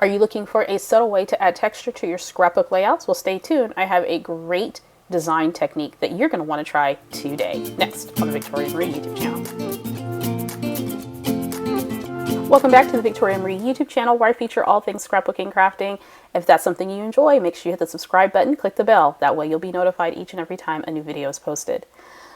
Are you looking for a subtle way to add texture to your scrapbook layouts? Well, stay tuned. I have a great design technique that you're going to want to try today. Next on the Victoria Marie YouTube channel. Welcome back to the Victoria Marie YouTube channel, where I feature all things scrapbooking, crafting. If that's something you enjoy, make sure you hit the subscribe button, click the bell. That way you'll be notified each and every time a new video is posted.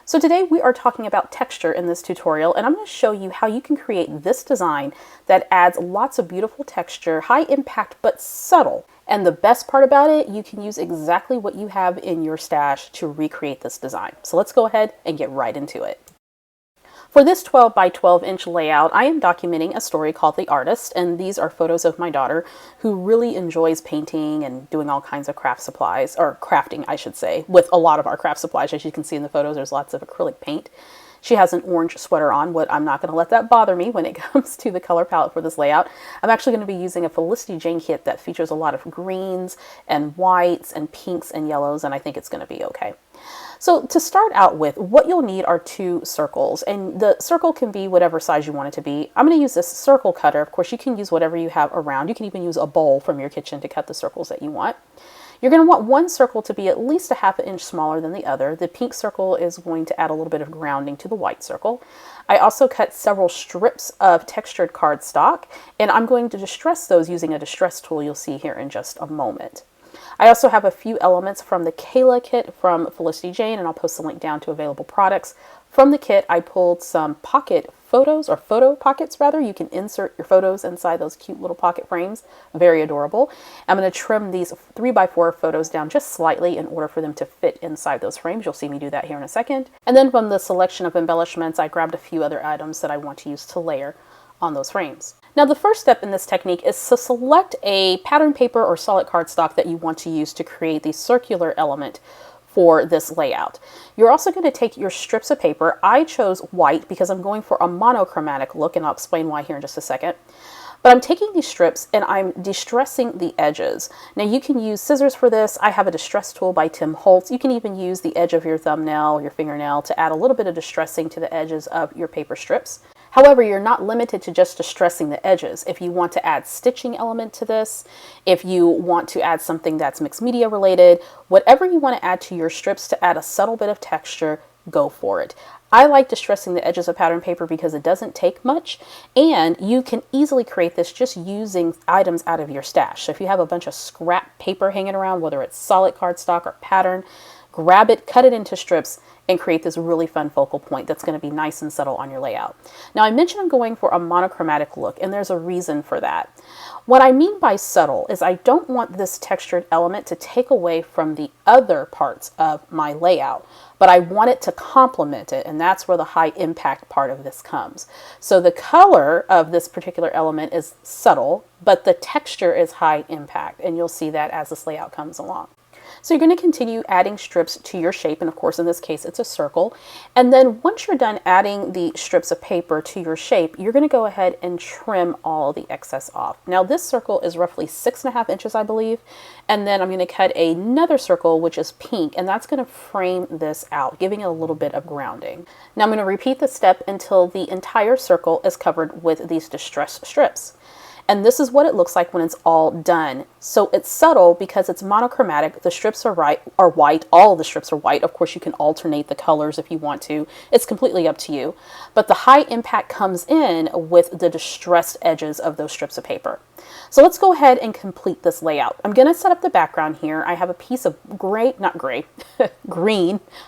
So today we are talking about texture in this tutorial, and I'm going to show you how you can create this design that adds lots of beautiful texture, high impact, but subtle. And the best part about it, you can use exactly what you have in your stash to recreate this design. So let's go ahead and get right into it. For this 12 by 12 inch layout, I am documenting a story called The Artist, and these are photos of my daughter who really enjoys painting and doing all kinds of craft supplies, or crafting, I should say, with a lot of our craft supplies. As you can see in the photos, there's lots of acrylic paint. She has an orange sweater on, but I'm not going to let that bother me when it comes to the color palette for this layout. I'm actually going to be using a Felicity Jane kit that features a lot of greens and whites and pinks and yellows, and I think it's going to be okay. So to start out with, what you'll need are two circles, and the circle can be whatever size you want it to be. I'm going to use this circle cutter. Of course, you can use whatever you have around. You can even use a bowl from your kitchen to cut the circles that you want. You're going to want one circle to be at least a ½ inch smaller than the other. The pink circle is going to add a little bit of grounding to the white circle. I also cut several strips of textured cardstock, and I'm going to distress those using a distress tool you'll see here in just a moment. I also have a few elements from the Kayla kit from Felicity Jane, and I'll post the link down to available products. From the kit, I pulled some pocket photos, or photo pockets rather. You can insert your photos inside those cute little pocket frames. Very adorable. I'm going to trim these 3x4 photos down just slightly in order for them to fit inside those frames. You'll see me do that here in a second. And then from the selection of embellishments, I grabbed a few other items that I want to use to layer on those frames. Now, the first step in this technique is to select a pattern paper or solid cardstock that you want to use to create the circular element for this layout. You're also going to take your strips of paper. I chose white because I'm going for a monochromatic look, and I'll explain why here in just a second. But I'm taking these strips and I'm distressing the edges. Now, you can use scissors for this. I have a distress tool by Tim Holtz. You can even use the edge of your thumbnail, your fingernail, to add a little bit of distressing to the edges of your paper strips. However, you're not limited to just distressing the edges. If you want to add stitching element to this, if you want to add something that's mixed media related, whatever you want to add to your strips to add a subtle bit of texture, go for it. I like distressing the edges of pattern paper because it doesn't take much, and you can easily create this just using items out of your stash. So if you have a bunch of scrap paper hanging around, whether it's solid cardstock or pattern, grab it, cut it into strips, and create this really fun focal point that's going to be nice and subtle on your layout. Now, I mentioned I'm going for a monochromatic look, and there's a reason for that. What I mean by subtle is I don't want this textured element to take away from the other parts of my layout, but I want it to complement it, and that's where the high impact part of this comes. So the color of this particular element is subtle, but the texture is high impact, and you'll see that as this layout comes along. So you're going to continue adding strips to your shape, and of course in this case it's a circle. And then once you're done adding the strips of paper to your shape, you're going to go ahead and trim all the excess off. Now, this circle is roughly 6.5 inches, I believe, and then I'm going to cut another circle which is pink, and that's going to frame this out, giving it a little bit of grounding. Now I'm going to repeat the step until the entire circle is covered with these distress strips. And this is what it looks like when it's all done. So it's subtle because it's monochromatic. The strips are white. All of the strips are white. Of course, you can alternate the colors if you want to. It's completely up to you. But the high impact comes in with the distressed edges of those strips of paper. So let's go ahead and complete this layout. I'm going to set up the background here. I have a piece of green,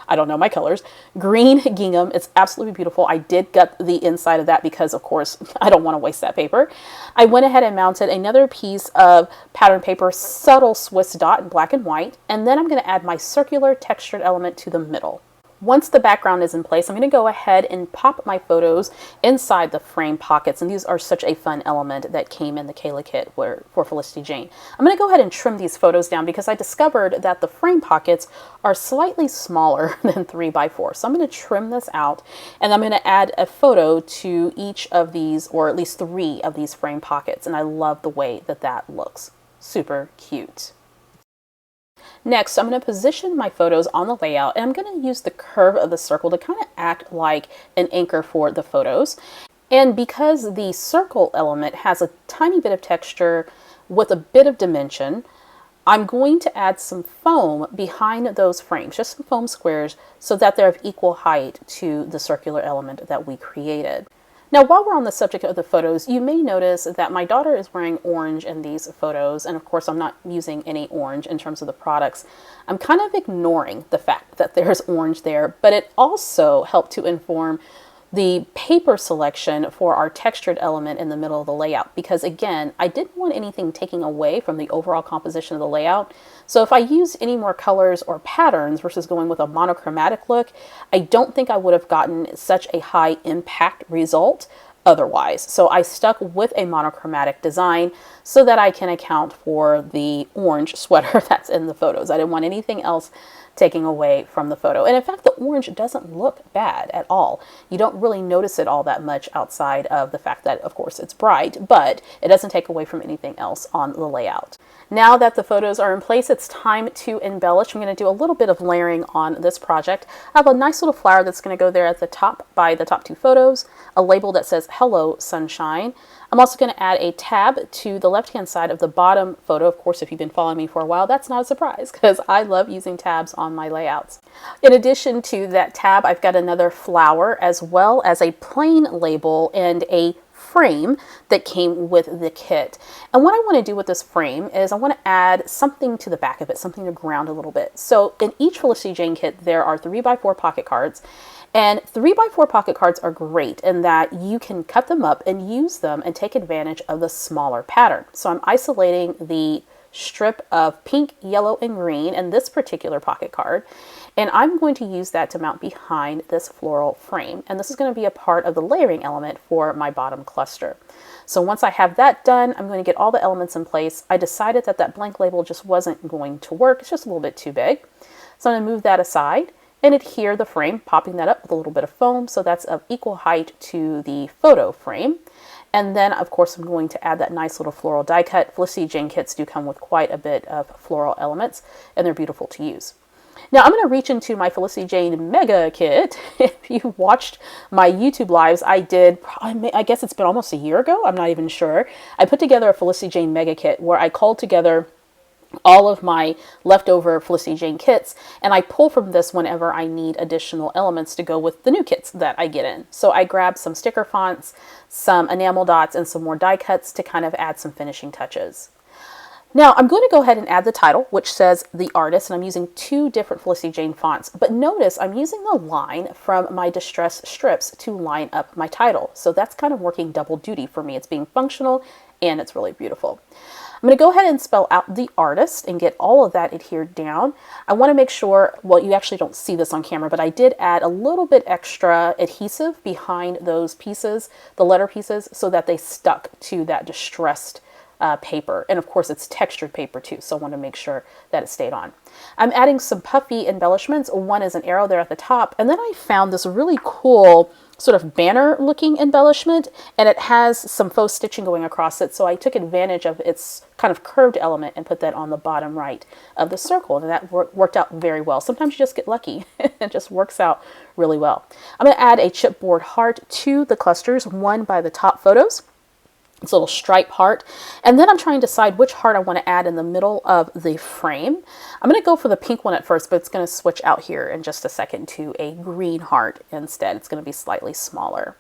I don't know my colors, green gingham. It's absolutely beautiful. I did gut the inside of that because, of course, I don't want to waste that paper. I went ahead and mounted another piece of pattern paper, subtle Swiss dot in black and white, and then I'm going to add my circular textured element to the middle. Once the background is in place, I'm going to go ahead and pop my photos inside the frame pockets, and these are such a fun element that came in the Kayla kit for Felicity Jane. I'm going to go ahead and trim these photos down because I discovered that the frame pockets are slightly smaller than 3x4. So I'm going to trim this out, and I'm going to add a photo to each of these, or at least 3 of these frame pockets, and I love the way that that looks. Super cute. Next, I'm going to position my photos on the layout, and I'm going to use the curve of the circle to kind of act like an anchor for the photos. And because the circle element has a tiny bit of texture, with a bit of dimension, I'm going to add some foam behind those frames, just some foam squares, so that they're of equal height to the circular element that we created. Now, while we're on the subject of the photos, you may notice that my daughter is wearing orange in these photos, and of course I'm not using any orange in terms of the products. I'm kind of ignoring the fact that there's orange there, but it also helped to inform the paper selection for our textured element in the middle of the layout, because again, I didn't want anything taking away from the overall composition of the layout. So if I used any more colors or patterns versus going with a monochromatic look, I don't think I would have gotten such a high impact result otherwise. So I stuck with a monochromatic design so that I can account for the orange sweater that's in the photos. I didn't want anything else taking away from the photo. And in fact, the orange doesn't look bad at all. You don't really notice it all that much outside of the fact that, of course, it's bright, but it doesn't take away from anything else on the layout. Now that the photos are in place, it's time to embellish. I'm going to do a little bit of layering on this project. I have a nice little flower that's going to go there at the top by the top two photos, a label that says "Hello Sunshine." I'm also going to add a tab to the left-hand side of the bottom photo. Of course, if you've been following me for a while, that's not a surprise because I love using tabs on my layouts. In addition to that tab, I've got another flower as well as a plain label and a frame that came with the kit. And what I want to do with this frame is I want to add something to the back of it, something to ground a little bit. So in each Felicity Jane kit, there are 3x4 pocket cards. And 3x4 pocket cards are great in that you can cut them up and use them and take advantage of the smaller pattern. So I'm isolating the strip of pink, yellow, and green in this particular pocket card. And I'm going to use that to mount behind this floral frame. And this is going to be a part of the layering element for my bottom cluster. So once I have that done, I'm going to get all the elements in place. I decided that that blank label just wasn't going to work. It's just a little bit too big. So I'm going to move that aside and adhere the frame, popping that up with a little bit of foam so that's of equal height to the photo frame. And then, of course, I'm going to add that nice little floral die cut. Felicity Jane kits do come with quite a bit of floral elements, and they're beautiful to use. Now, I'm going to reach into my Felicity Jane Mega Kit. If you watched my YouTube lives, I guess it's been almost a year ago. I'm not even sure. I put together a Felicity Jane Mega Kit where I called together all of my leftover Felicity Jane kits, and I pull from this whenever I need additional elements to go with the new kits that I get in. So I grabbed some sticker fonts, some enamel dots, and some more die cuts to kind of add some finishing touches. Now I'm going to go ahead and add the title, which says The Artist, and I'm using two different Felicity Jane fonts. But notice I'm using the line from my distress strips to line up my title. So that's kind of working double duty for me. It's being functional and it's really beautiful. I'm going to go ahead and spell out The Artist and get all of that adhered down. I want to make sure, well, you actually don't see this on camera, but I did add a little bit extra adhesive behind those pieces, the letter pieces, so that they stuck to that distressed paper. And of course it's textured paper too, so I want to make sure that it stayed on. I'm adding some puffy embellishments. One is an arrow there at the top, and then I found this really cool sort of banner looking embellishment, and it has some faux stitching going across it, so I took advantage of its kind of curved element and put that on the bottom right of the circle, and that worked out very well. Sometimes you just get lucky. It just works out really well. I'm going to add a chipboard heart to the clusters, one by the top photos. It's a little stripe heart. And then I'm trying to decide which heart I want to add in the middle of the frame. I'm going to go for the pink one at first, but it's going to switch out here in just a second to a green heart instead. It's going to be slightly smaller.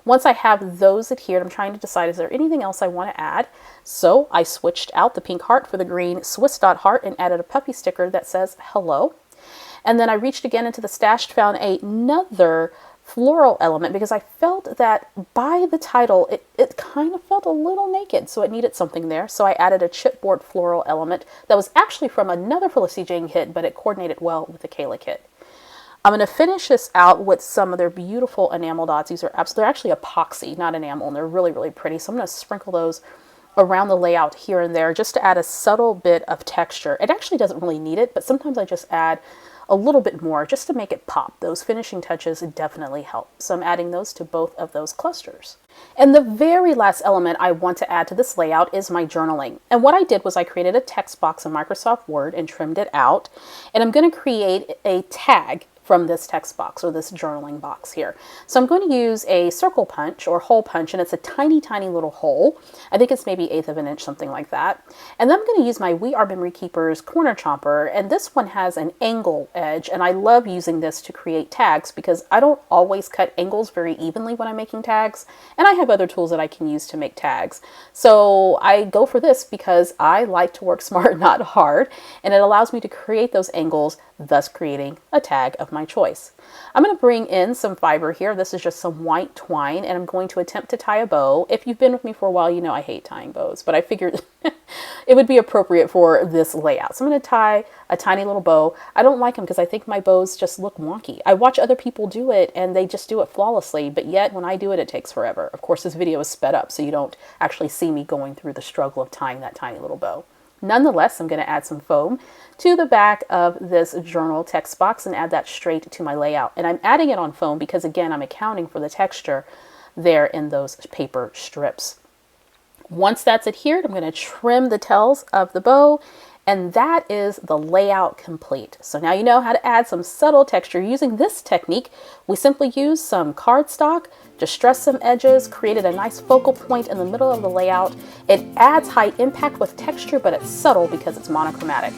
Once I have those adhered, I'm trying to decide, is there anything else I want to add? So I switched out the pink heart for the green Swiss dot heart and added a puppy sticker that says hello. And then I reached again into the stash, found another floral element because I felt that by the title it kind of felt a little naked, so it needed something there. So I added a chipboard floral element that was actually from another Felicity Jane kit, but it coordinated well with the Kayla kit. I'm going to finish this out with some of their beautiful enamel dots. They're actually epoxy, not enamel, and they're really, really pretty. So I'm going to sprinkle those around the layout here and there just to add a subtle bit of texture. It actually doesn't really need it, but sometimes I just add a little bit more just to make it pop. Those finishing touches definitely help. So I'm adding those to both of those clusters. And the very last element I want to add to this layout is my journaling. And what I did was I created a text box in Microsoft Word and trimmed it out. And I'm going to create a tag from this text box or this journaling box here. So I'm going to use a circle punch or hole punch, and it's a tiny, tiny little hole. I think it's maybe 1/8 of an inch, something like that. And then I'm going to use my We Are Memory Keepers corner chomper, and this one has an angle edge, and I love using this to create tags because I don't always cut angles very evenly when I'm making tags, and I have other tools that I can use to make tags. So I go for this because I like to work smart, not hard, and it allows me to create those angles, thus creating a tag of my choice. I'm going to bring in some fiber here. This is just some white twine, and I'm going to attempt to tie a bow. If you've been with me for a while, you know I hate tying bows, but I figured it would be appropriate for this layout. So I'm going to tie a tiny little bow. I don't like them because I think my bows just look wonky. I watch other people do it and they just do it flawlessly, but yet when I do it, it takes forever. Of course, this video is sped up, so you don't actually see me going through the struggle of tying that tiny little bow. Nonetheless, I'm going to add some foam to the back of this journal text box and add that straight to my layout. And I'm adding it on foam because, again, I'm accounting for the texture there in those paper strips. Once that's adhered, I'm going to trim the tails of the bow, and that is the layout complete. So now you know how to add some subtle texture. Using this technique, we simply use some cardstock, distressed some edges, created a nice focal point in the middle of the layout. It adds high impact with texture, but it's subtle because it's monochromatic.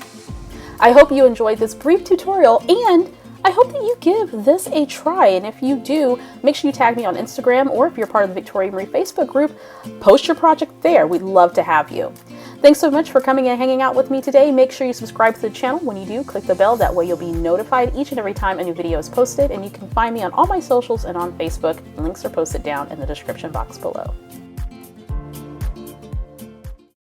I hope you enjoyed this brief tutorial, and I hope that you give this a try. And if you do, make sure you tag me on Instagram, or if you're part of the Victoria Marie Facebook group, post your project there. We'd love to have you. Thanks so much for coming and hanging out with me today. Make sure you subscribe to the channel. When you do, click the bell. That way you'll be notified each and every time a new video is posted. And you can find me on all my socials and on Facebook. Links are posted down in the description box below.